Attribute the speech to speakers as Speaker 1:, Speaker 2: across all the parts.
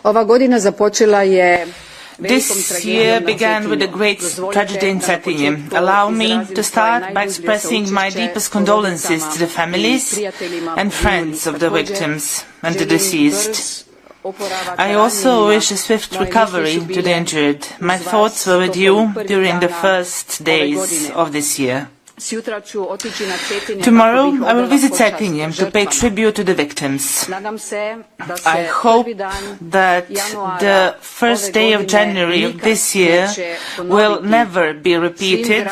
Speaker 1: Ova godina započela je
Speaker 2: This year began with a great tragedy in Cetinje. Allow me to start by expressing my deepest condolences to the families and friends of the victims and the deceased. I also wish a swift recovery to the injured. My thoughts were with you during the first days of this year. Tomorrow I will visit Cetinje to pay tribute to the victims. I hope that the first day of January of this year will never be repeated.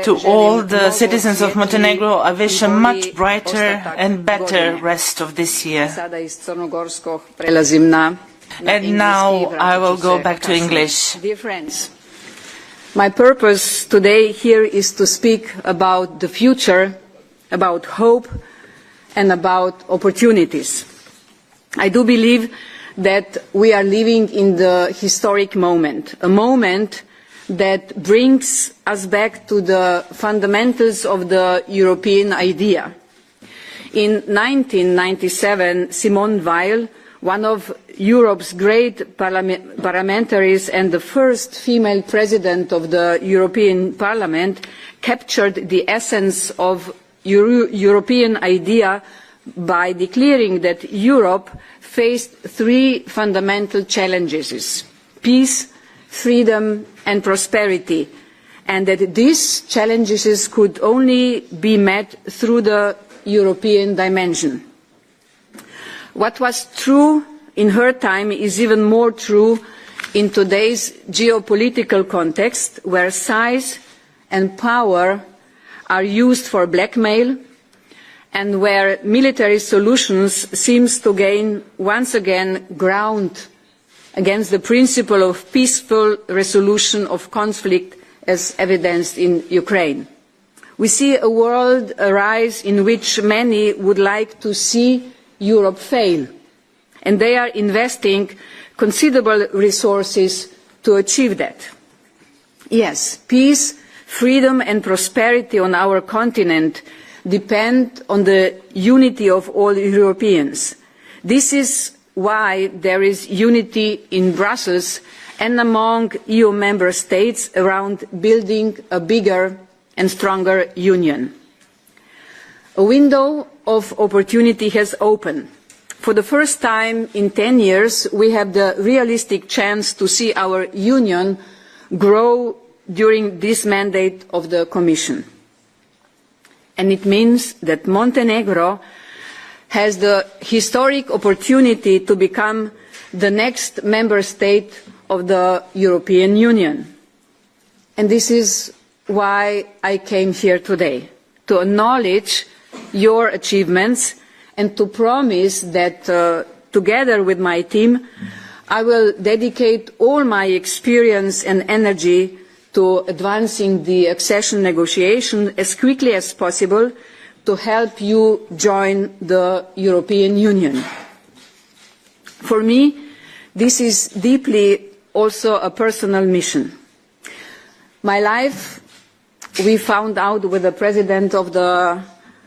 Speaker 2: To all the citizens of Montenegro, I wish a much brighter and better rest of this year. And now I will go back to English.
Speaker 1: Dear friends, my purpose today here is to speak about the future, about hope, and about opportunities. I do believe that we are living in the historic moment, a moment that brings us back to the fundamentals of the European idea. In 1997, Simone Weil, one of Europe's great parliamentarians and the first female president of the European Parliament, captured the essence of European idea by declaring that Europe faced three fundamental challenges: peace, freedom and prosperity, and that these challenges could only be met through the European dimension. What was true in her time is even more true in today's geopolitical context, where size and power are used for blackmail and where military solutions seem to gain once again ground against the principle of peaceful resolution of conflict as evidenced in Ukraine. We see a world arise in which many would like to see Europe fail, and they are investing considerable resources to achieve that. Yes, peace, freedom and prosperity on our continent depend on the unity of all Europeans. This is why there is unity in Brussels and among EU member states around building a bigger and stronger union. A window of opportunity has opened. For the first time in 10 years, we have the realistic chance to see our union grow during this mandate of the Commission. And it means that Montenegro has the historic opportunity to become the next member state of the European Union. And this is why I came here today, to acknowledge your achievements and to promise that together with my team I will dedicate all my experience and energy to advancing the accession negotiation as quickly as possible to help you join the European Union. For me, this is deeply also a personal mission. My life, we found out with the president of the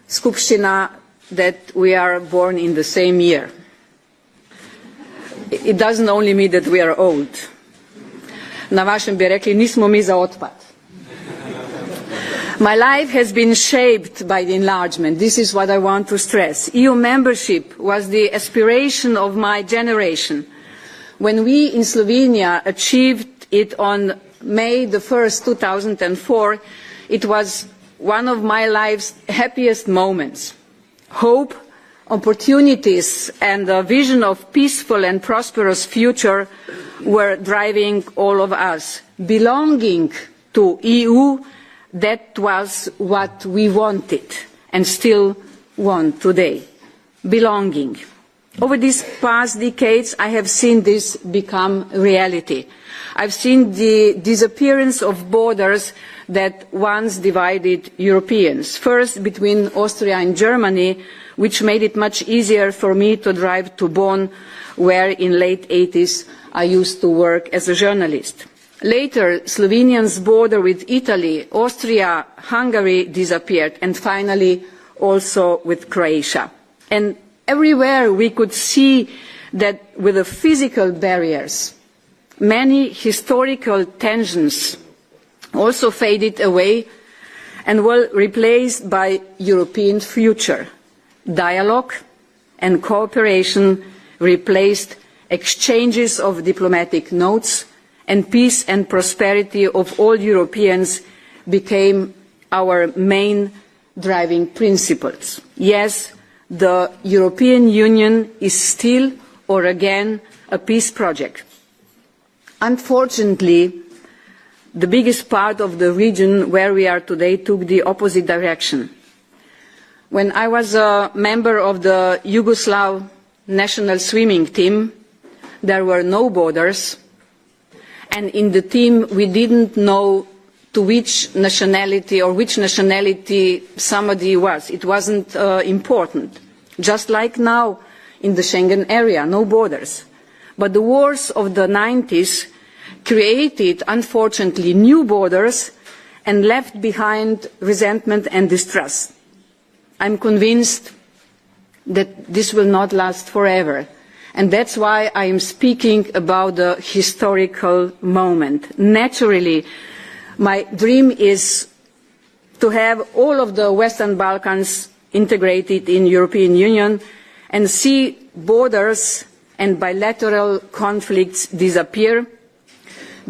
Speaker 1: Skupština that we are born in the same year. It doesn't only mean that we are old. Na vašem bi rekli, nismo mi za otpad. My life has been shaped by the enlargement. This is what I want to stress. EU membership was the aspiration of my generation. When we in Slovenia achieved it on May 1st, 2004, it was one of my life's happiest moments. Hope, opportunities and a vision of peaceful and prosperous future were driving all of us. Belonging to EU, that was what we wanted and still want today. Belonging. Over these past decades, I have seen this become reality. I've seen the disappearance of borders that once divided Europeans. First, between Austria and Germany, which made it much easier for me to drive to Bonn, where in late 80s I used to work as a journalist. Later, Slovenia's border with Italy, Austria, Hungary disappeared, and finally also with Croatia. And everywhere we could see that with the physical barriers, many historical tensions also faded away and were replaced by European future. Dialogue and cooperation replaced exchanges of diplomatic notes, and peace and prosperity of all Europeans became our main driving principles. Yes, the European Union is still or again a peace project. Unfortunately, the biggest part of the region where we are today took the opposite direction. When I was a member of the Yugoslav national swimming team, there were no borders, and in the team we didn't know to which nationality or which nationality somebody was. It wasn't important. Just like now in the Schengen area, no borders. But the wars of the 90s created, unfortunately, new borders and left behind resentment and distrust. I'm convinced that this will not last forever. And that's why I am speaking about the historical moment. Naturally, my dream is to have all of the Western Balkans integrated in the European Union and see borders and bilateral conflicts disappear,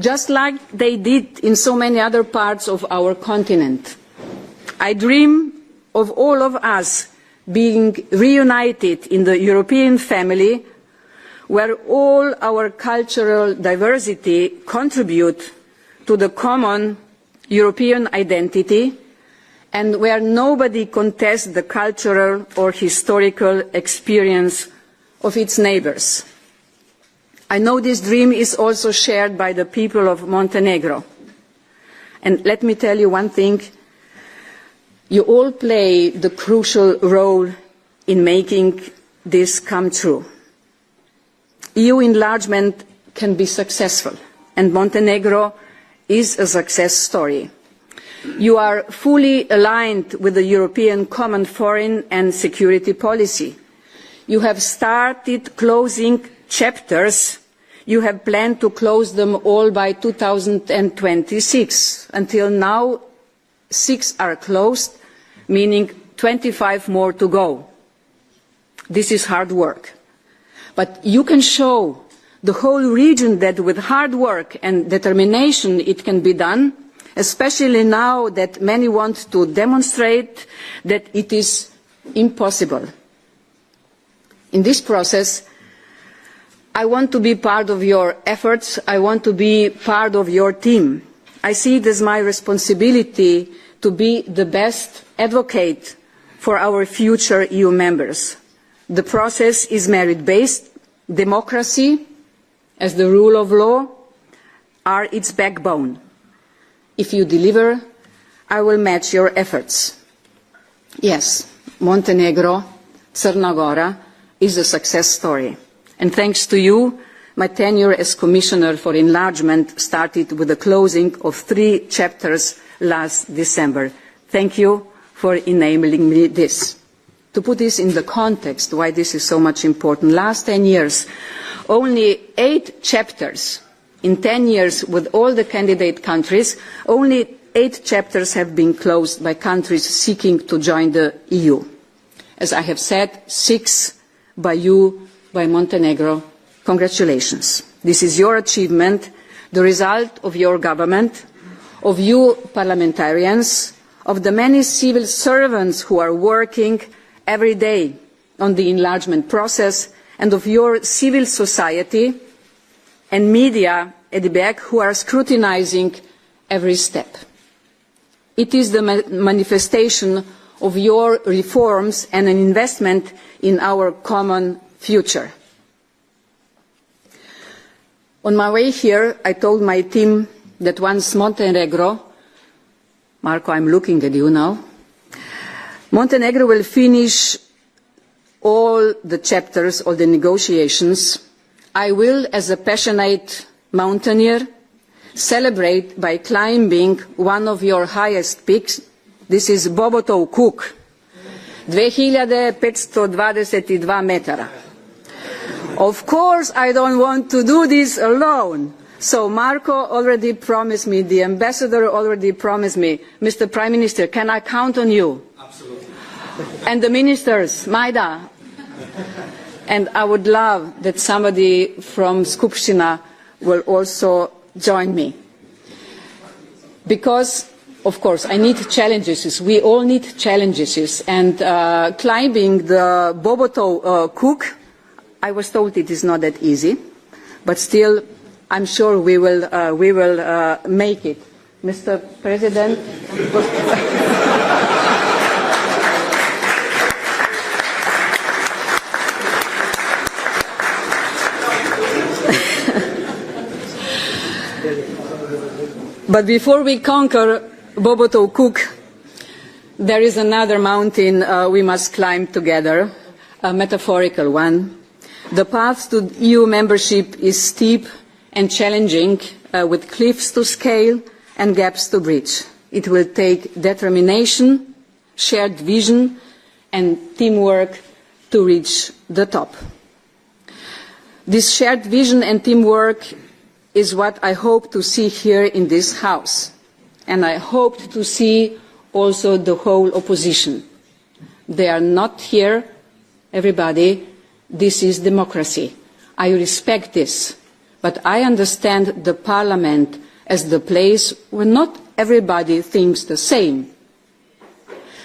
Speaker 1: just like they did in so many other parts of our continent. I dream of all of us being reunited in the European family, where all our cultural diversity contribute to the common European identity, and where nobody contests the cultural or historical experience of its neighbours. I know this dream is also shared by the people of Montenegro. And let me tell you one thing, you all play the crucial role in making this come true. EU enlargement can be successful, and Montenegro is a success story. You are fully aligned with the European Common Foreign and Security Policy. You have started closing chapters. You have planned to close them all by 2026. Until now, 6 are closed, meaning 25 more to go. This is hard work. But you can show the whole region that with hard work and determination it can be done, especially now that many want to demonstrate that it is impossible. In this process, I want to be part of your efforts. I want to be part of your team. I see it as my responsibility to be the best advocate for our future EU members. The process is merit-based. Democracy, as the rule of law, are its backbone. If you deliver, I will match your efforts. Yes, Montenegro, Crna Gora, is a success story. And thanks to you, my tenure as Commissioner for Enlargement started with the closing of 3 chapters last December. Thank you for enabling me this. To put this in the context, why this is so much important, last 10 years, only 8 chapters. In 10 years, with all the candidate countries, only 8 chapters have been closed by countries seeking to join the EU. As I have said, 6 by you, by Montenegro. Congratulations. This is your achievement, the result of your government, of you parliamentarians, of the many civil servants who are working every day on the enlargement process, and of your civil society and media at the back who are scrutinizing every step. It is the manifestation of your reforms and an investment in our common future. On my way here, I told my team that once Montenegro, Marco, I'm looking at you now, Montenegro will finish all the chapters, all the negotiations, I will, as a passionate mountaineer, celebrate by climbing one of your highest peaks. This is Bobotov Kuk, 2522 metara. Of course, I don't want to do this alone. So Marco already promised me, the ambassador already promised me, Mr. Prime Minister, can I count on you?
Speaker 3: Absolutely.
Speaker 1: And the ministers, Maida. And I would love that somebody from Skupština will also join me. Because, of course, I need challenges. We all need challenges. And climbing the Bobotov Kuk, I was told it is not that easy. But still, I'm sure we will make it. Mr. President. But before we conquer Bobotov Kuk, there is another mountain we must climb together, a metaphorical one. The path to EU membership is steep and challenging, with cliffs to scale and gaps to bridge. It will take determination, shared vision, and teamwork to reach the top. This shared vision and teamwork is what I hope to see here in this House. And I hope to see also the whole opposition. They are not here, everybody. This is democracy. I respect this. But I understand the Parliament as the place where not everybody thinks the same.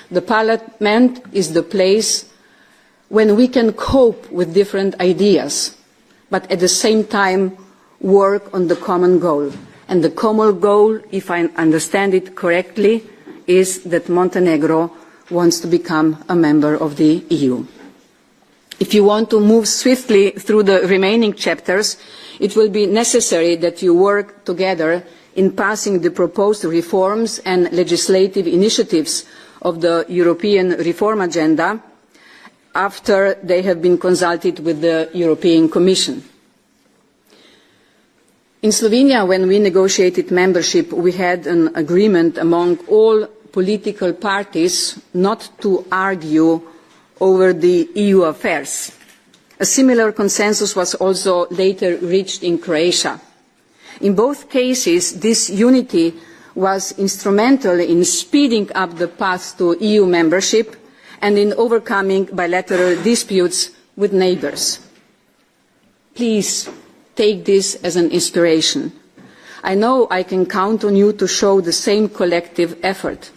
Speaker 1: The Parliament is the place when we can cope with different ideas, but at the same time work on the common goal. And the common goal, if I understand it correctly, is that Montenegro wants to become a member of the EU. If you want to move swiftly through the remaining chapters, it will be necessary that you work together in passing the proposed reforms and legislative initiatives of the European reform agenda after they have been consulted with the European Commission. In Slovenia, when we negotiated membership, we had an agreement among all political parties not to argue over the EU affairs. A similar consensus was also later reached in Croatia. In both cases, this unity was instrumental in speeding up the path to EU membership and in overcoming bilateral disputes with neighbours. Please take this as an inspiration. I know I can count on you to show the same collective effort.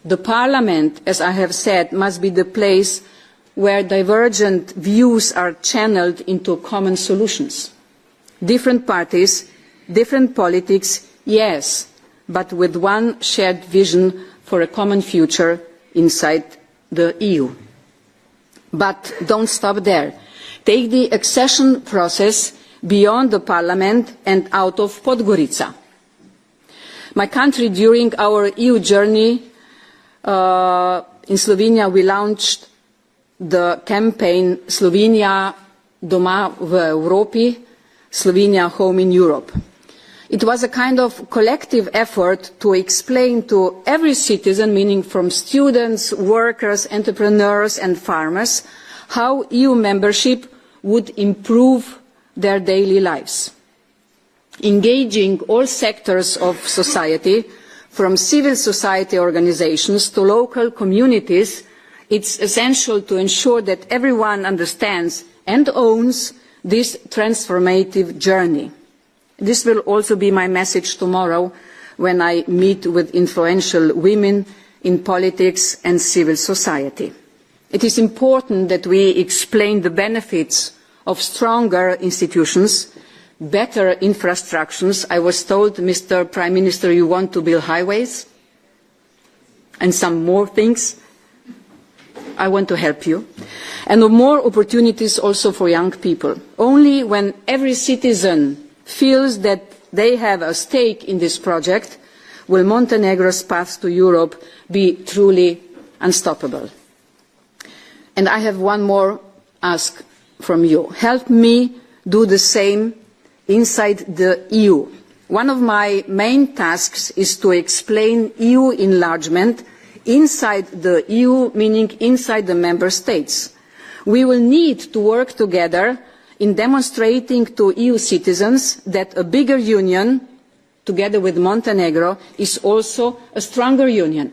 Speaker 1: The Parliament, as I have said, must be the place where divergent views are channeled into common solutions. Different parties, different politics, yes, but with one shared vision for a common future inside the EU. But don't stop there. Take the accession process beyond the Parliament and out of Podgorica. My country, during our EU journey in Slovenia, we launched the campaign Slovenia doma v Evropi, Slovenia home in Europe. It was a kind of collective effort to explain to every citizen, meaning from students, workers, entrepreneurs and farmers, how EU membership would improve their daily lives. Engaging all sectors of society, from civil society organizations to local communities, it's essential to ensure that everyone understands and owns this transformative journey. This will also be my message tomorrow when I meet with influential women in politics and civil society. It is important that we explain the benefits of stronger institutions, better infrastructures. I was told, Mr. Prime Minister, you want to build highways and some more things. I want to help you. And more opportunities also for young people. Only when every citizen feels that they have a stake in this project will Montenegro's path to Europe be truly unstoppable. And I have one more ask from you. Help me do the same inside the EU. One of my main tasks is to explain EU enlargement inside the EU, meaning inside the member states. We will need to work together in demonstrating to EU citizens that a bigger union, together with Montenegro, is also a stronger union.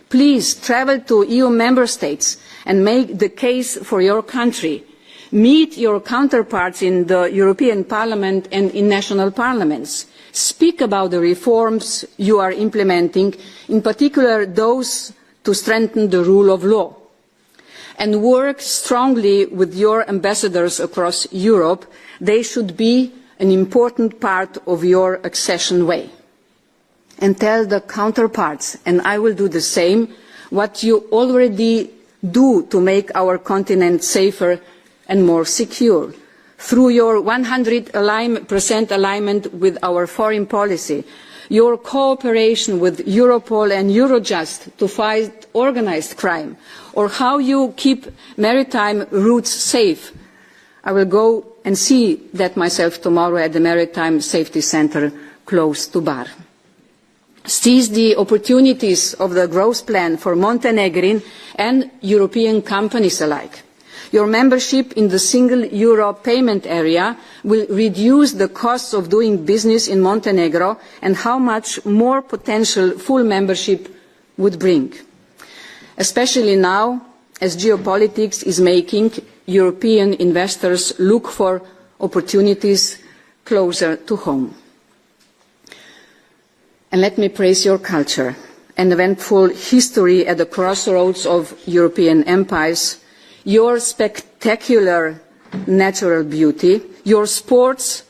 Speaker 1: Please travel to EU member states and make the case for your country. Meet your counterparts in the European Parliament and in national parliaments. Speak about the reforms you are implementing, in particular those to strengthen the rule of law. And work strongly with your ambassadors across Europe. They should be an important part of your accession way. And tell the counterparts, and I will do the same, what you already do to make our continent safer and more secure. Through your 100% alignment with our foreign policy, your cooperation with Europol and Eurojust to fight organised crime, or how you keep maritime routes safe. I will go and see that myself tomorrow at the Maritime Safety Centre close to Bar. Seize the opportunities of the growth plan for Montenegrin and European companies alike. Your membership in the single euro payment area will reduce the costs of doing business in Montenegro and how much more potential full membership would bring. Especially now, as geopolitics is making European investors look for opportunities closer to home. And let me praise your culture, an eventful history at the crossroads of European empires, your spectacular natural beauty, your sports,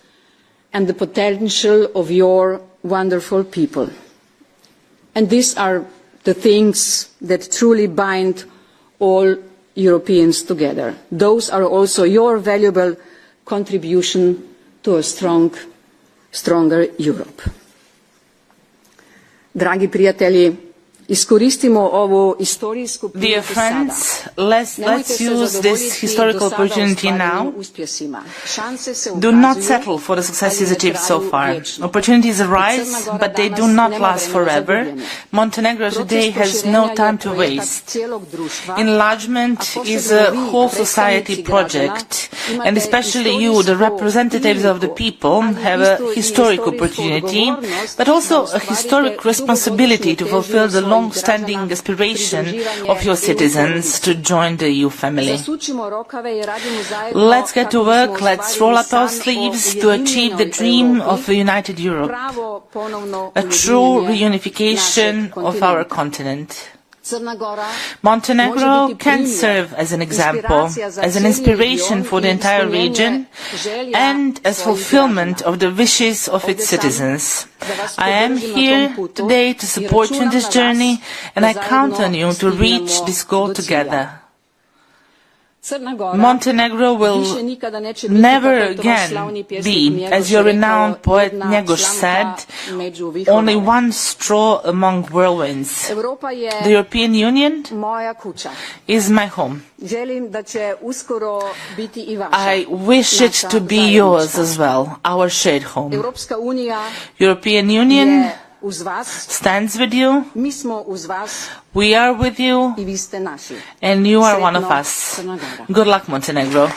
Speaker 1: and the potential of your wonderful people. And these are the things that truly bind all Europeans together. Those are also your valuable contribution to a stronger Europe. Dragi prijatelji, iskoristimo ovu historijsku priliku
Speaker 2: Dear friends, let's use this historical opportunity now. Do not settle for the successes achieved so far. Opportunities arise, but they do not last forever. Montenegro today has no time to waste. Enlargement is a whole society project, and especially you, the representatives of the people, have a historic opportunity, but also a historic responsibility to fulfill the long-standing aspiration of your citizens to join the EU family. Let's get to work, let's roll up our sleeves to achieve the dream of a united Europe, a true reunification of our continent. Montenegro can serve as an example, as an inspiration for the entire region, and as fulfillment of the wishes of its citizens. I am here today to support you in this journey, and I count on you to reach this goal together. Montenegro will never again be, as your renowned poet Njegoš said, only one straw among whirlwinds. The European Union is my home. I wish it to be yours as well, our shared home. European Union stands with you, we are with you, and you are one of us. Good luck, Montenegro.